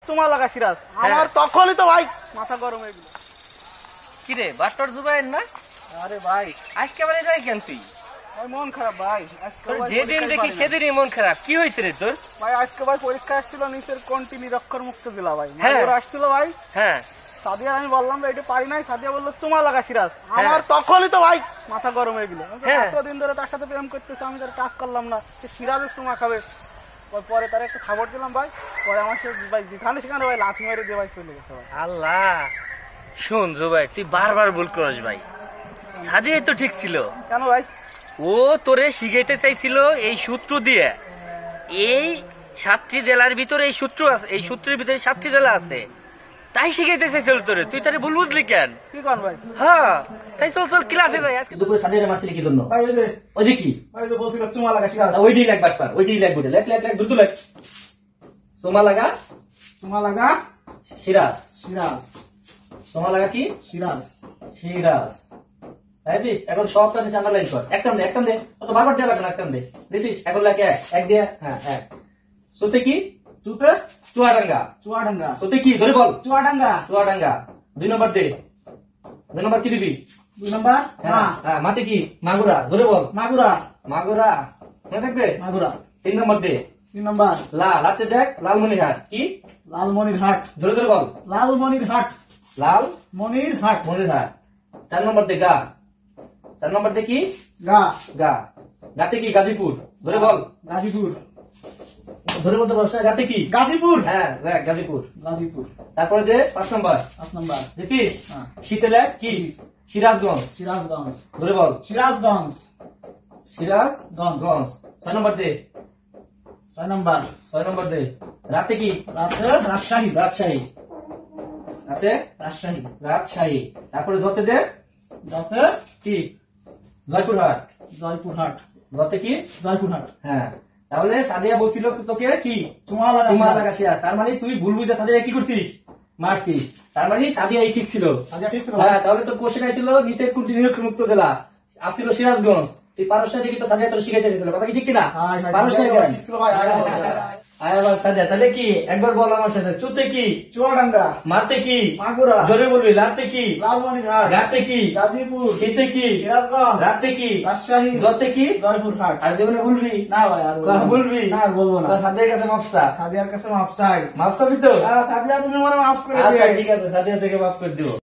তোমার লাগা সিরাজ আমার তখনই তো ভাই মাথা গরম হয়ে গেল। কি রে বাট্টর জুবাইর না? আরে ভাই আজকে বারে যাই কেন তুই? ভাই মন খারাপ ভাই, আজকে তোর ভাই যেদিন পরীক্ষায় দেখি পারি না। সেদিনই মন খারাপ। কি হয়েছে রে তোর? ভাই আজকে ভাই পরীক্ষা আসছিল নিচের কন্টিনিউ রক্ষর মুক্ত জেলা ভাই, হ্যাঁ। ওরা আসছিল ভাই। হ্যাঁ সাদিয়া আমি বললাম ভাই এটা পারি নাই, সাদিয়া বললো তোমার লাগা সিরাজ আমার তখনই তো ভাই মাথা গরম হয়ে গেল। হ্যাঁ। এতদিন ধরে তার সাথে প্রেম করতেছে, আমি তার কাজ করলাম না, সে সিরাজের তোমা খাবে। পরে তার একটা খবর দিলাম ভাই, পরে আমার সে ভাই যেখানে সেখানে ভাই লাথি মেরে দিয়ে ভাই চলে গেছে ভাই। আল্লাহ, শোন জুবাইর তুই বারবার ভুল করস ভাই। সাদিয়া তো ঠিক ছিল, কেন ভাই? ও তোরে শিখাইতে চাইছিল এই সূত্র দিয়ে। এই 7টি জেলার ভিতরে এই সূত্র আছে, এই সূত্রের ভিতরে 7টি জেলা আছে, তাই শিখাইতে চাইছিল তোরে। তুই তারে ভুল বুঝলি কেন? কি কর ভাই? হ্যাঁ তাই চল চল ক্লাসে যাই। আজকে দুপুরে সাদিয়ারে মারছিলি কি জন্য? ভাই ওই যে কি ভাই বলছিল তোমার লাগা সিরাজ, ওইটাই লাগ বাটপার, ওইটাই লাগ বুঝে লেখ লেখ লেখ দ্রুত লেখ। সোমা লাগা তোমার লাগা সিরাজ, সিরাজ, সোমা লাগা কি সিরাজ। সিরাজ। দেখিস এখন সবটা নিচে আন্ডারলাইন কর। একটান দে, একটান দে, অত বারবার দেওয়া লাগবে না, একটান দে। দেখিস এখন লেখ এক, এক দিয়ে, হ্যাঁ এক। সোতে কি? চুতে চুয়াডাঙ্গা। চুয়াডাঙ্গা, সোতে কি ধরে বল? চুয়াডাঙ্গা। চুয়াডাঙ্গা। 2 নম্বর দে, 2 নম্বর কি দিবি? 2 নাম্বার হ্যাঁ হ্যাঁ, মাতে কি? মাগুরা ধরে বল। মাগুরা, মাগুরা মনে থাকবে। মাগুরা। 3 নম্বর দে, 3 নাম্বার লাতে দেখ লালমনিরহাট। কি? লালমনিরহাট, ধরে ধরে বল। লালমনিরহাট, লাল মনিরহাট। মনিরহাট। 4 নম্বর দে গা, 4 নম্বর দে কি? গা, গা। গাতে কি? গাজীপুর ধরে বল। গাজীপুর, ধরে বলতে পারছ না? গাতে কি? গাজীপুর, হ্যাঁ দেখ গাজীপুর। গাজীপুর। তারপরে দে 5 নম্বর 5 নাম্বার দেখিস হ্যাঁ। শীতে লেখ কি? সিরাজগঞ্জ সিরাজগঞ্জ, ধরে বল। সিরাজগঞ্জ, সিরাজগঞ্জ। গঞ্জ। 6 নম্বর দে, 6 নাম্বার 6 নম্বর দে রাতে কি? রাতে রাজশাহী, রাজশাহী। রাতে রাজশাহী। রাজশাহী। তারপরে যতে দে যাতে কি? জয়পুরহাট। জয়পুরহাট, যতে কি? জয়পুরহাট। হ্যাঁ। তাহলে সাদিয়া বলছিল তোকে কি? তোমার লাগা তোমার সিরাজ। লাগা সিরাজ। তার মানে তুই ভুল বুঝে সাদিয়া কি করছিস? মারছিস। তার মানে সাদিয়া এই ঠিক ছিল। সাদিয়া ঠিক ছিল। হ্যাঁ, তাহলে তোর কোশ্চেন ছিল নিচের কোনটি নিরক্ষর মুক্ত জেলা, আসছিল সিরাজগঞ্জ। তুই পারস না দেখি তো সাদিয়া তোর শিখাইতে গেছিল, কথা কি ঠিক কিনা? হাই হাই, পারস না সাদিয়া কেন? ঠিক ছিল ভাই, আগে বলো। আয় আবার সাদিয়া, তাহলে কি একবার বল আমার সাথে। চুতে কি? চুয়াডাঙ্গা, মারতে কি? মাগুরা, জোরে বলবি। লাতে কি? লালমনিরহাট, রাতে কি? গাজীপুর, শীতে কি? সিরাজগঞ্জ, রাতে কি? রাজশাহী, যতে কি? জয়পুরহাট। আর জীবনে বলবি না ভাই আর বলবো না। বলবি না আর বলবো না। তো সাদিয়ার কাছে মাপসা, সাদিয়ার কাছে মাপ চাই। মাপসাবি তো। সাদিয়া তুমি আমার মাফ করে আচ্ছা দিও। ঠিক আছে, সাদিয়া থেকে মাফ করে দিব।